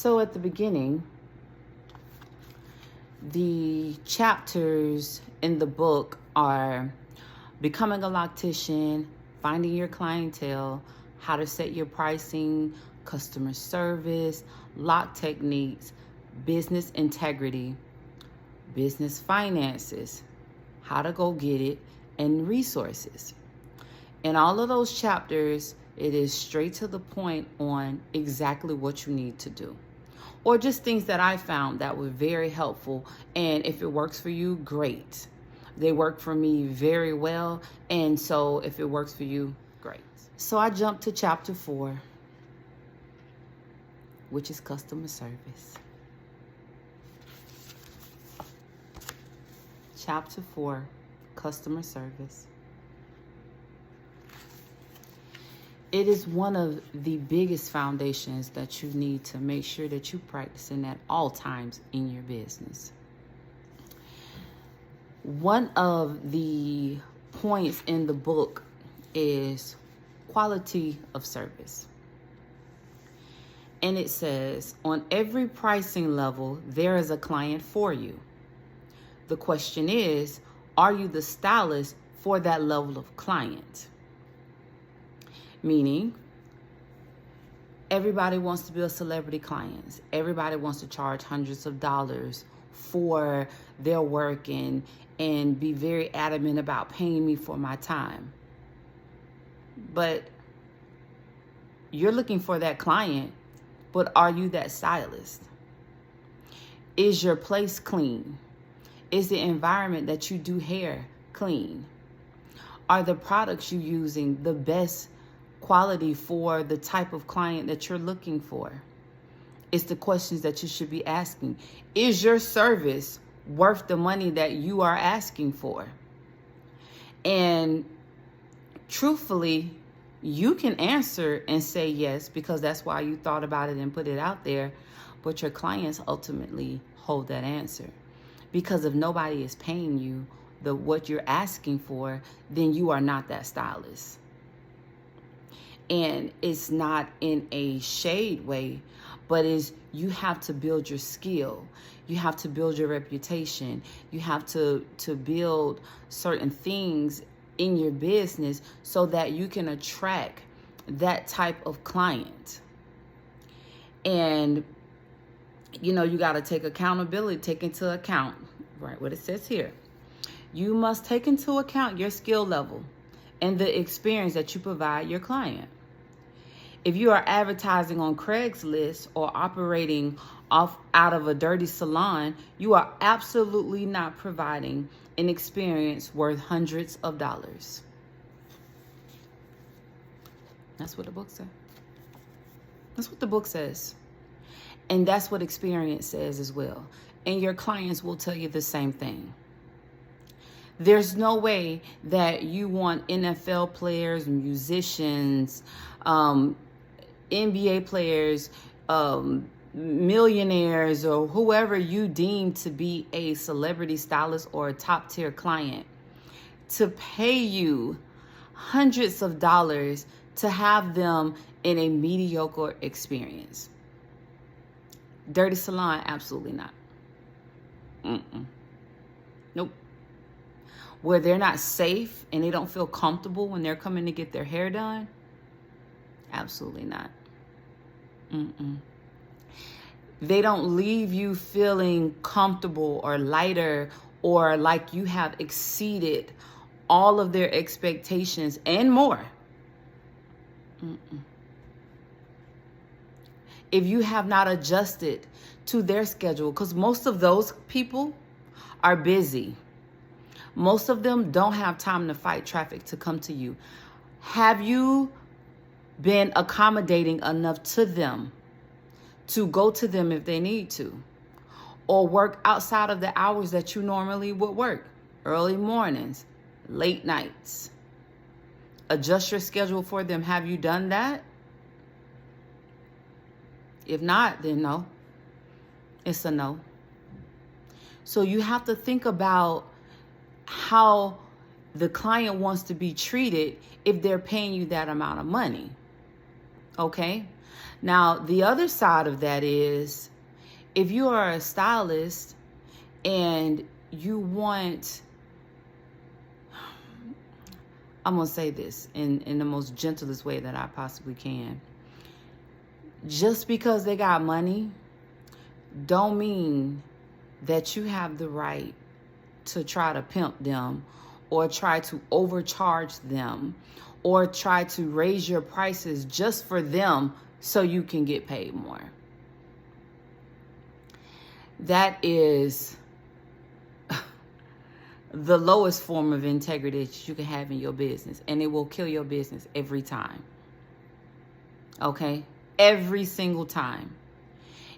So at the beginning, the chapters in the book are becoming a loctician, finding your clientele, how to set your pricing, customer service, lock techniques, business integrity, business finances, how to go get it, and resources. In all of those chapters, it is straight to the point on exactly what you need to do. Or just things that I found that were very helpful. And if it works for you, great. They work for me very well. And so if it works for you, great. So I jumped to chapter 4, which is customer service. Chapter 4, customer service. It is one of the biggest foundations that you need to make sure that you practicing at all times in your business. One of the points in the book is quality of service. And it says, on every pricing level, there is a client for you. The question is, are you the stylist for that level of client? Meaning, everybody wants to build celebrity clients. Everybody wants to charge hundreds of dollars for their work and be very adamant about paying me for my time. But you're looking for that client, but are you that stylist? Is your place clean? Is the environment that you do hair clean? Are the products you're using the best quality for the type of client that you're looking for? It's the questions that you should be asking. Is your service worth the money that you are asking for? And truthfully, you can answer and say yes, because that's why you thought about it and put it out there. But your clients ultimately hold that answer. Because if nobody is paying you what you're asking for, then you are not that stylist. And it's not in a shade way, but you have to build your skill. You have to build your reputation. You have to build certain things in your business so that you can attract that type of client. And, you got to take accountability, take into account, right, what it says here. You must take into account your skill level and the experience that you provide your client. If you are advertising on Craigslist or operating out of a dirty salon, you are absolutely not providing an experience worth hundreds of dollars. That's what the book says. That's what the book says. And that's what experience says as well. And your clients will tell you the same thing. There's no way that you want NFL players, musicians, NBA players, millionaires, or whoever you deem to be a celebrity stylist or a top tier client to pay you hundreds of dollars to have them in a mediocre experience. Dirty salon, absolutely not. Nope. Where they're not safe and they don't feel comfortable when they're coming to get their hair done, absolutely not. They don't leave you feeling comfortable or lighter or like you have exceeded all of their expectations and more. If you have not adjusted to their schedule, because most of those people are busy. Most of them don't have time to fight traffic to come to you. Have you been accommodating enough to them to go to them if they need to, or work outside of the hours that you normally would work? Early mornings, late nights. Adjust your schedule for them. Have you done that? If not, then no. It's a no. So you have to think about how the client wants to be treated if they're paying you that amount of money. Okay? Now, the other side of that is if you are a stylist and you want, I'm going to say this in the most gentlest way that I possibly can. Just because they got money don't mean that you have the right to try to pimp them or try to overcharge them or try to raise your prices just for them so you can get paid more. That is the lowest form of integrity that you can have in your business, and it will kill your business every time. Okay? Every single time.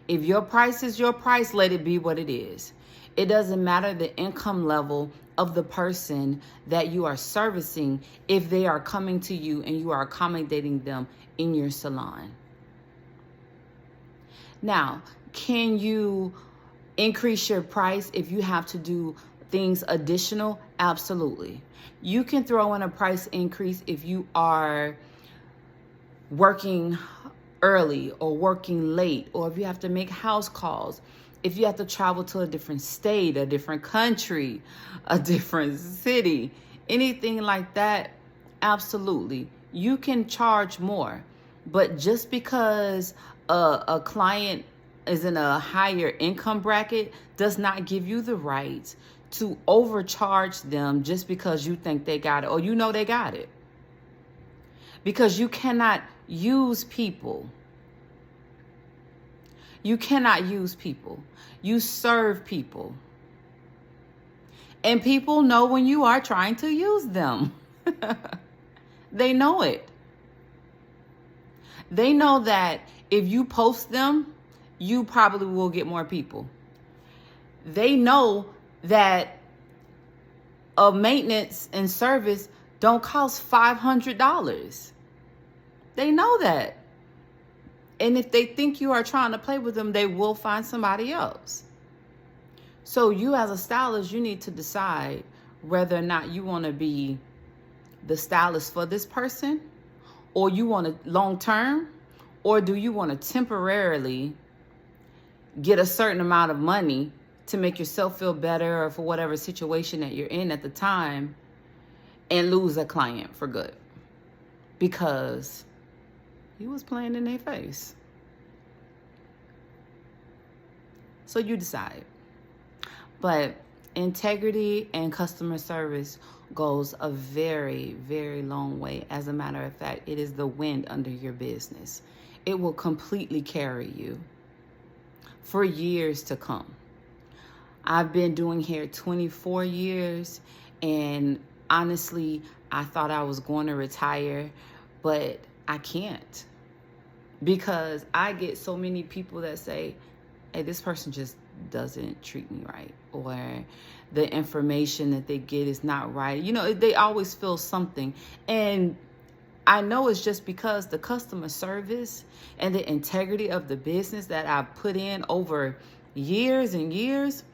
If your price is your price, let it be what it is. It doesn't matter the income level of the person that you are servicing if they are coming to you and you are accommodating them in your salon. Now, can you increase your price if you have to do things additional? Absolutely. You can throw in a price increase if you are working early or working late, or if you have to make house calls, if you have to travel to a different state, a different country, a different city, anything like that. Absolutely. You can charge more. But just because a client is in a higher income bracket does not give you the right to overcharge them just because you think they got it or you know they got it. Because you cannot use people. You cannot use people. You serve people. And people know when you are trying to use them. They know it. They know that if you post them, you probably will get more people. They know that a maintenance and service don't cost $500. They know that. And if they think you are trying to play with them, they will find somebody else. So you as a stylist, you need to decide whether or not you want to be the stylist for this person, or you want to long term, or do you want to temporarily get a certain amount of money to make yourself feel better or for whatever situation that you're in at the time and lose a client for good because you was playing in their face. So you decide. But integrity and customer service goes a very, very long way. As a matter of fact, it is the wind under your business. It will completely carry you for years to come. I've been doing hair 24 years, and honestly, I thought I was going to retire, but I can't, because I get so many people that say, hey, this person just doesn't treat me right, or the information that they get is not right. You know, they always feel something. And I know it's just because the customer service and the integrity of the business that I've put in over years and years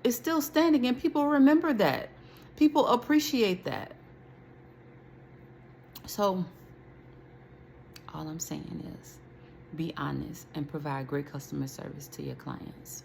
is still standing, and people remember that. People appreciate that. So all I'm saying is be honest and provide great customer service to your clients.